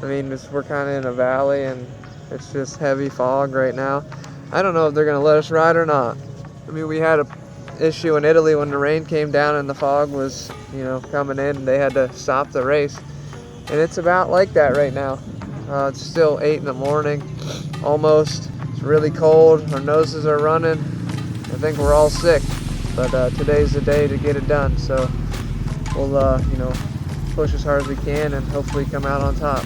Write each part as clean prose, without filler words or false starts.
I mean, we're kind of in a valley and it's just heavy fog right now. I don't know if they're going to let us ride or not. I mean, we had a issue in Italy when the rain came down and the fog was, you know, coming in, and they had to stop the race. And it's about like that right now. It's still 8 in the morning, almost. It's really cold. Our noses are running. I think we're all sick, but today's the day to get it done. So we'll, you know, push as hard as we can and hopefully come out on top.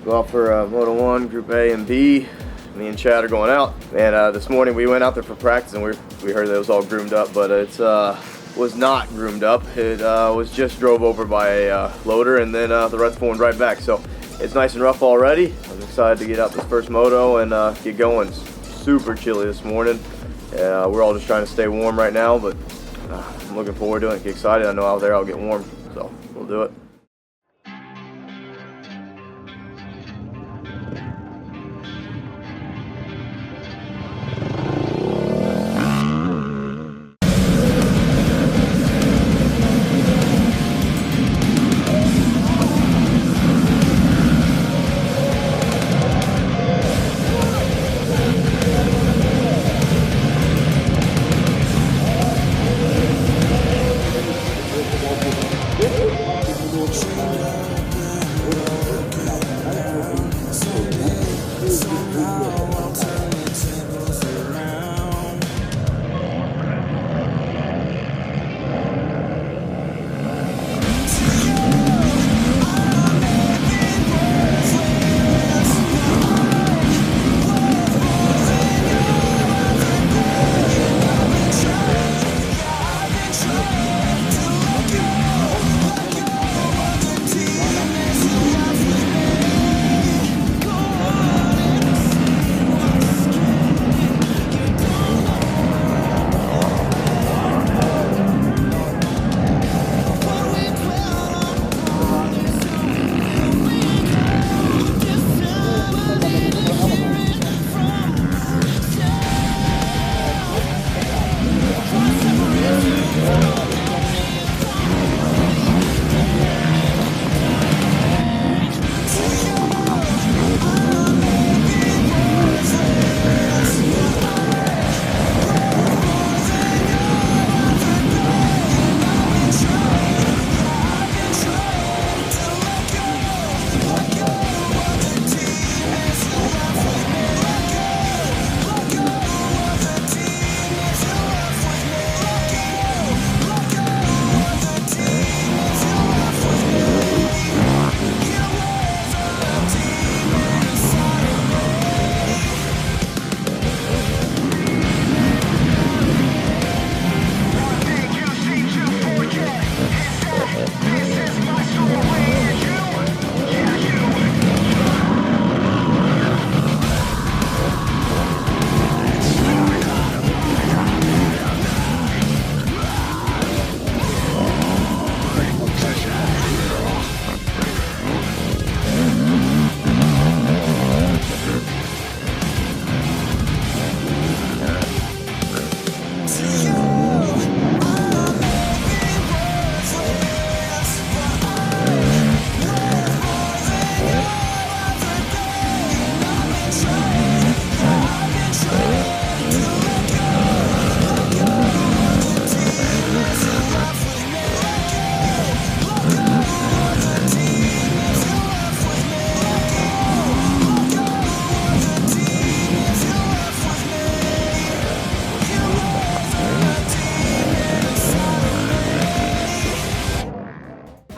Go out for Moto 1, Group A and B. Me and Chad are going out. And this morning we went out there for practice and we heard that it was all groomed up, but it was not groomed up. It was just drove over by a loader and then the rest went right back. So it's nice and rough already. I'm excited to get out this first moto and get going. It's super chilly this morning. We're all just trying to stay warm right now, but I'm looking forward to it. Get excited. I know out there I'll get warm, so we'll do it.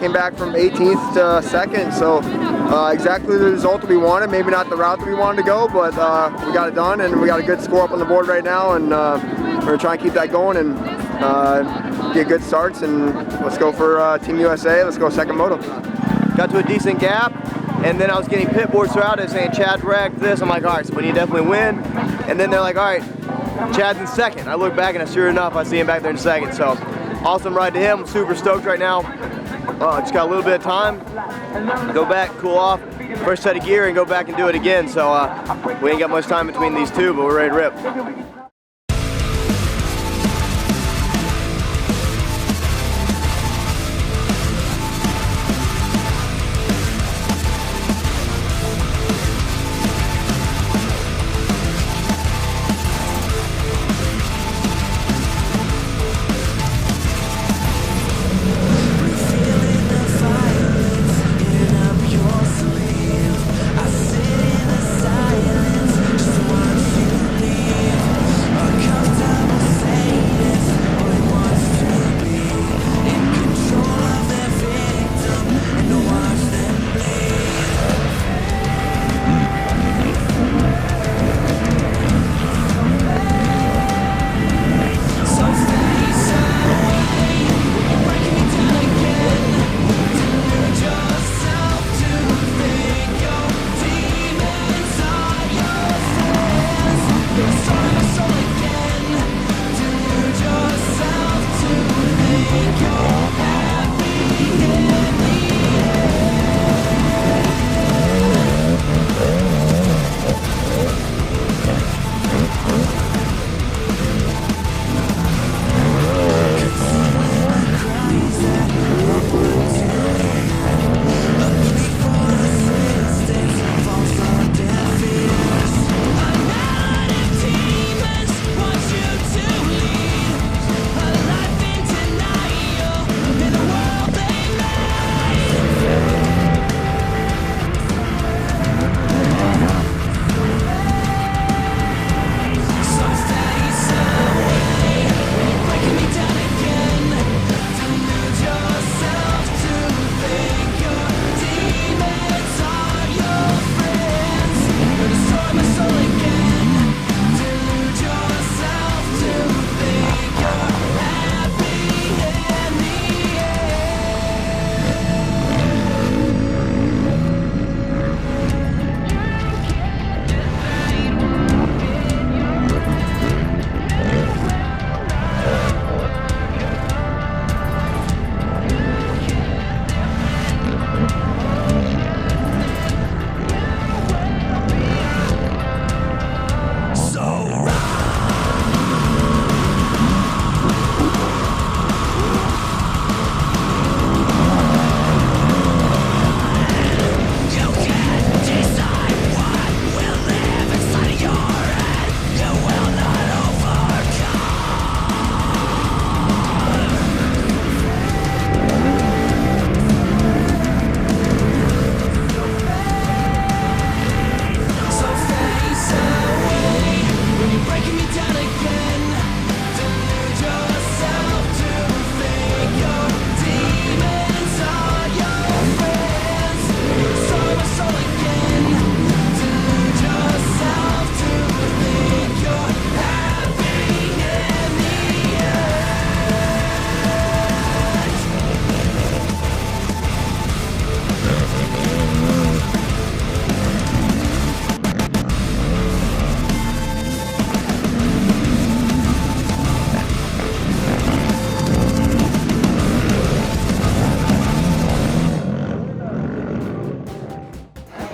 came back from 18th to 2nd, so exactly the result that we wanted. Maybe not the route that we wanted to go, but we got it done, and we got a good score up on the board right now, and we're gonna try and keep that going and get good starts, and let's go for Team USA. Let's go second moto. Got to a decent gap, and then I was getting pit boards throughout it saying Chad's wrecked this. I'm like, all right, so we need to definitely win. And then they're like, all right, Chad's in second. I look back and sure enough, I see him back there in second. So awesome ride to him. I'm super stoked right now. Just got a little bit of time. Go back, cool off, first set of gear, and go back and do it again. So we ain't got much time between these two, but we're ready to rip.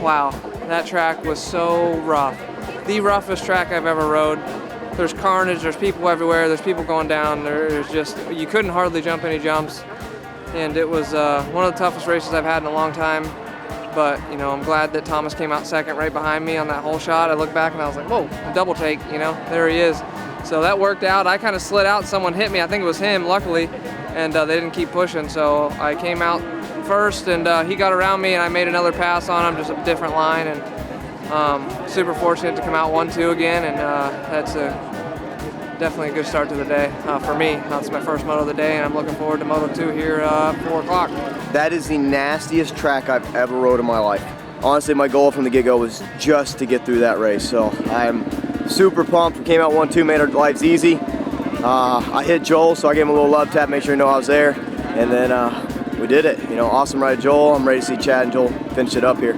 Wow, that track was so rough. The roughest track I've ever rode. There's carnage, there's people everywhere, there's people going down, there's just, you couldn't hardly jump any jumps. And it was one of the toughest races I've had in a long time. But, you know, I'm glad that Thomas came out second right behind me on that whole shot. I looked back and I was like, whoa, a double take, you know, there he is. So that worked out. I kind of slid out, someone hit me, I think it was him, luckily, and they didn't keep pushing. So I came out first and he got around me and I made another pass on him, just a different line, and super fortunate to come out 1-2 again, and that's definitely a good start to the day for me. It's my first moto of the day, and I'm looking forward to Moto 2 here at 4 o'clock. That is the nastiest track I've ever rode in my life. Honestly, my goal from the get-go was just to get through that race, so I'm super pumped. We came out 1-2, made our lives easy. I hit Joel, so I gave him a little love tap, make sure he knew I was there, and then we did it. You know, awesome ride, Joel. I'm ready to see Chad and Joel finish it up here.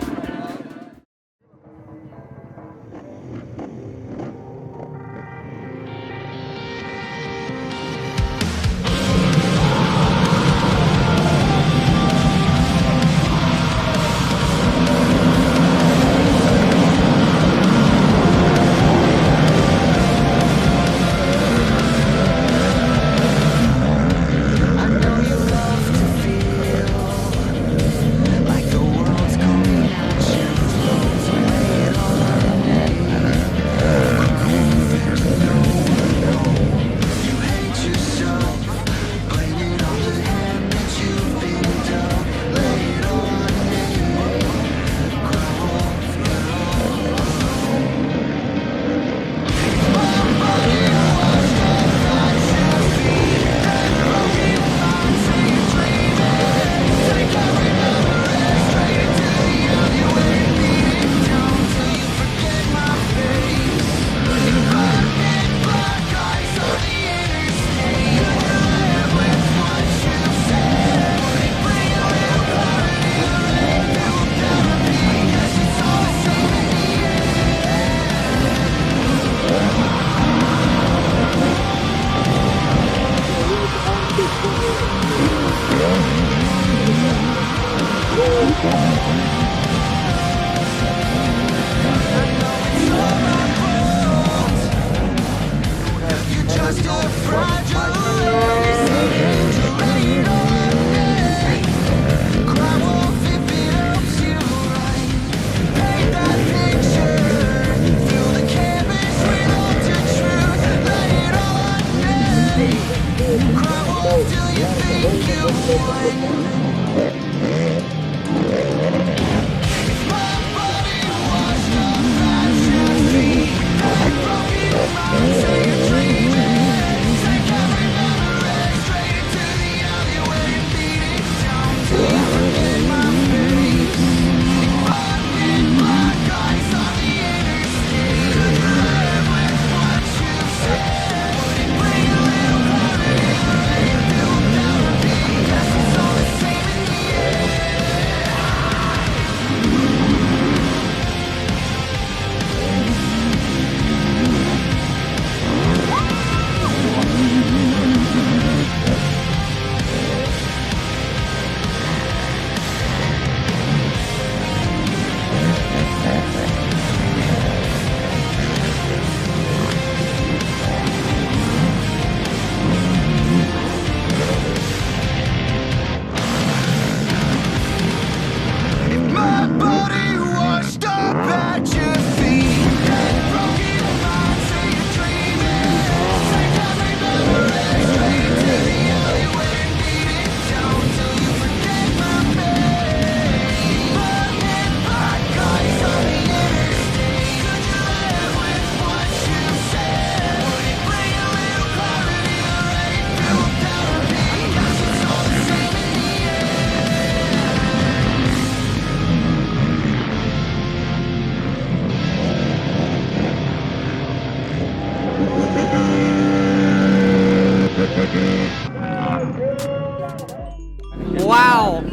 Wow.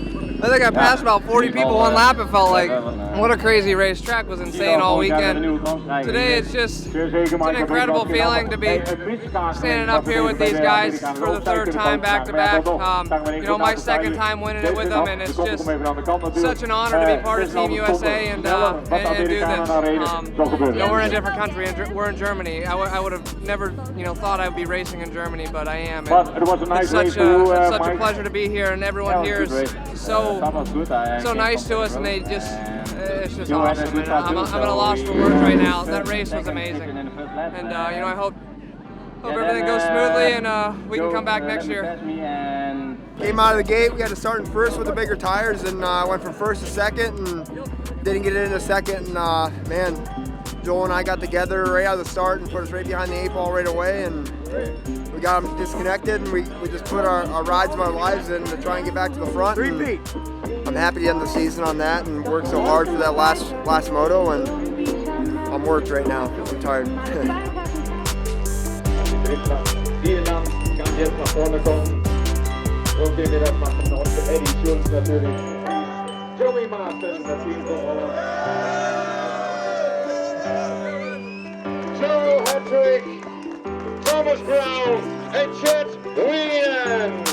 I think I passed about 40 people one lap, it felt like. What a crazy race. Track was insane all weekend. Today it's just it's an incredible feeling to be standing up here with these guys for the third time back to back. You know, my second time winning it with them, and it's just such an honor to be part of Team USA and do this. You know, we're in a different country, and we're in Germany. I would have never, you know, thought I would be racing in Germany, but I am. And it's such a pleasure to be here, and everyone here is so nice to us, and they just. It's just awesome, and I'm at a loss for words right now. That race was amazing, and you know, I hope everything goes smoothly and we can come back next year. Came out of the gate, we had to start in first with the bigger tires, and went from first to second, and didn't get it in a second. And man, Joel and I got together right out of the start and put us right behind the 8 ball right away, and we got them disconnected, and we just put our rides of our lives in to try and get back to the front. Repeat. I'm happy to end the season on that and work so hard for that last moto, and I'm worked right now because I'm tired. Irland kan helt nach vorne kommen. Und den wir das machen, und für Eddie Schulz natürlich. Joey Martin, das Team von Joe Hattrick, Thomas Brown, and Chet Williams.